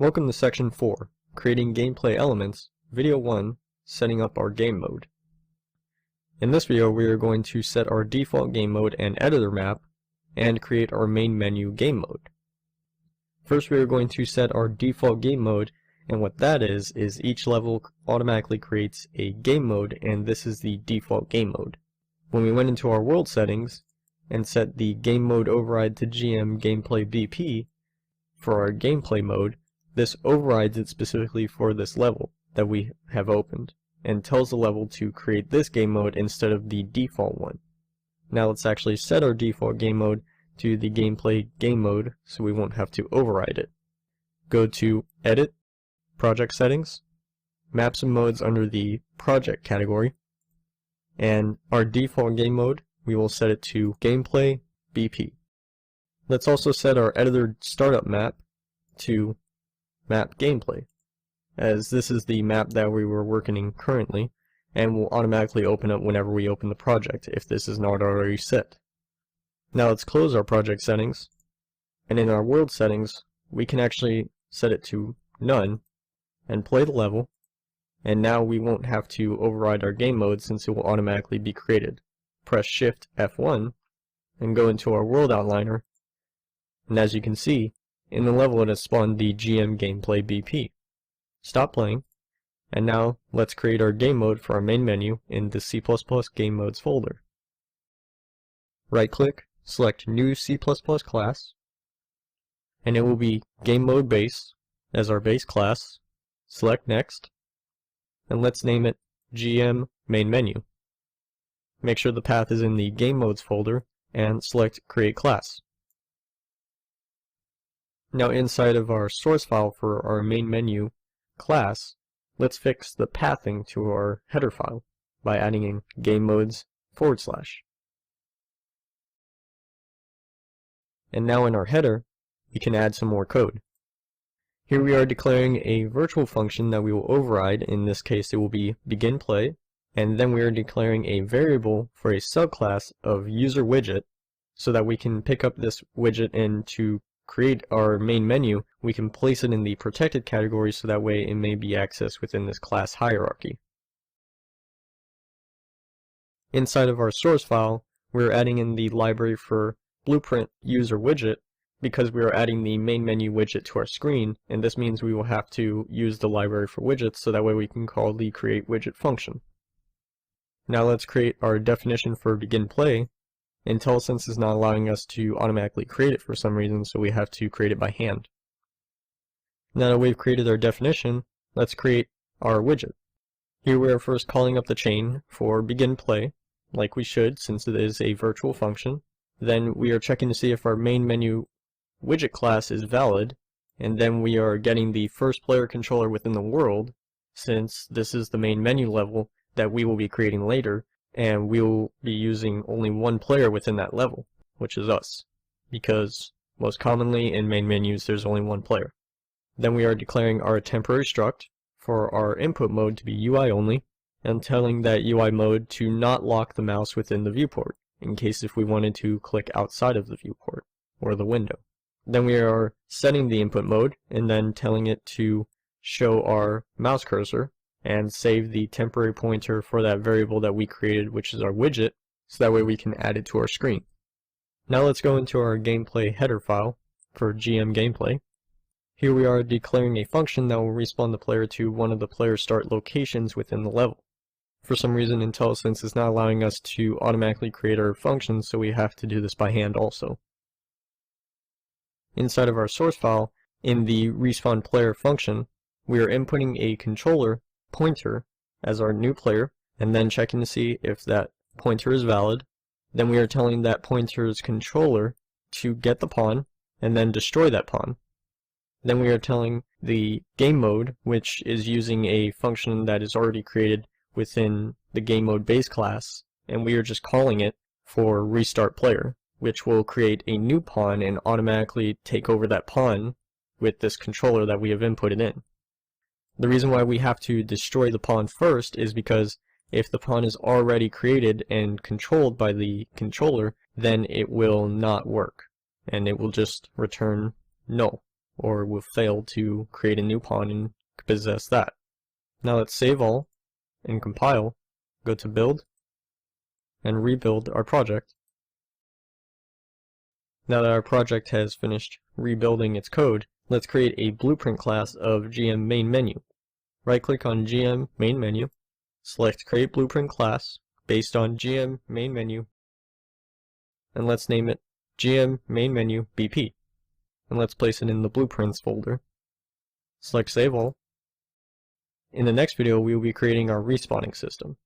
Welcome to Section 4, Creating Gameplay Elements, Video 1, Setting up our Game Mode. In this video we are going to set our default game mode and editor map, and create our main menu game mode. First we are going to set our default game mode, and what that is each level automatically creates a game mode, and this is the default game mode. When we went into our world settings, and set the game mode override to GM Gameplay BP for our gameplay mode, this overrides it specifically for this level that we have opened, and tells the level to create this game mode instead of the default one. Now let's actually set our default game mode to the gameplay game mode so we won't have to override it. Go to Edit, Project Settings, Maps and Modes under the Project category, and our default game mode, we will set it to Gameplay BP. Let's also set our editor startup map to Map Gameplay, as this is the map that we were working in currently, and will automatically open up whenever we open the project if this is not already set. Now let's close our project settings, and in our world settings we can actually set it to None and play the level, and now we won't have to override our game mode since it will automatically be created. Press Shift F1 and go into our world outliner, and as you can see, in the level it has spawned the GM Gameplay BP. Stop playing, and now let's create our game mode for our main menu in the C++ Game Modes folder. Right click, select New C++ class, and it will be Game Mode Base as our base class. Select Next, and let's name it GM Main Menu. Make sure the path is in the Game Modes folder, and select Create Class. Now inside of our source file for our main menu class, let's fix the pathing to our header file by adding in GameModes /. And now in our header, we can add some more code. Here we are declaring a virtual function that we will override. In this case it will be begin play, and then we are declaring a variable for a subclass of userWidget so that we can pick up this widget, and to create our main menu we can place it in the protected category so that way it may be accessed within this class hierarchy. Inside of our source file we're adding in the library for blueprint userWidget because we are adding the main menu widget to our screen, and this means we will have to use the library for widgets so that way we can call the create widget function. Now let's create our definition for begin play. IntelliSense is not allowing us to automatically create it for some reason, so we have to create it by hand. Now that we've created our definition, let's create our widget. Here we are first calling up the chain for begin play, like we should since it is a virtual function. Then we are checking to see if our main menu widget class is valid, and then we are getting the first player controller within the world, since this is the main menu level that we will be creating later, and we will be using only one player within that level, which is us, because most commonly in main menus there's only one player. Then we are declaring our temporary struct for our input mode to be UI only, and telling that UI mode to not lock the mouse within the viewport, in case if we wanted to click outside of the viewport or the window. Then we are setting the input mode, and then telling it to show our mouse cursor, and save the temporary pointer for that variable that we created, which is our widget, so that way we can add it to our screen. Now let's go into our gameplay header file for GM Gameplay. Here we are declaring a function that will respawn the player to one of the player start locations within the level. For some reason IntelliSense is not allowing us to automatically create our functions, so we have to do this by hand also. Inside of our source file, in the respawn player function, we are inputting a controller pointer as our new player, and then checking to see if that pointer is valid. Then we are telling that pointer's controller to get the pawn and then destroy that pawn. Then we are telling the game mode, which is using a function that is already created within the game mode base class, and we are just calling it for restart player, which will create a new pawn and automatically take over that pawn with this controller that we have inputted in. The reason why we have to destroy the pawn first is because if the pawn is already created and controlled by the controller, then it will not work, and it will just return null, or we'll fail to create a new pawn and possess that. Now let's save all and compile, go to build, and rebuild our project. Now that our project has finished rebuilding its code, let's create a blueprint class of GM main menu. Right click on GM main menu, select create blueprint class based on GM main menu, and let's name it GM main menu BP. And let's place it in the blueprints folder. Select save all. In the next video we will be creating our respawning system.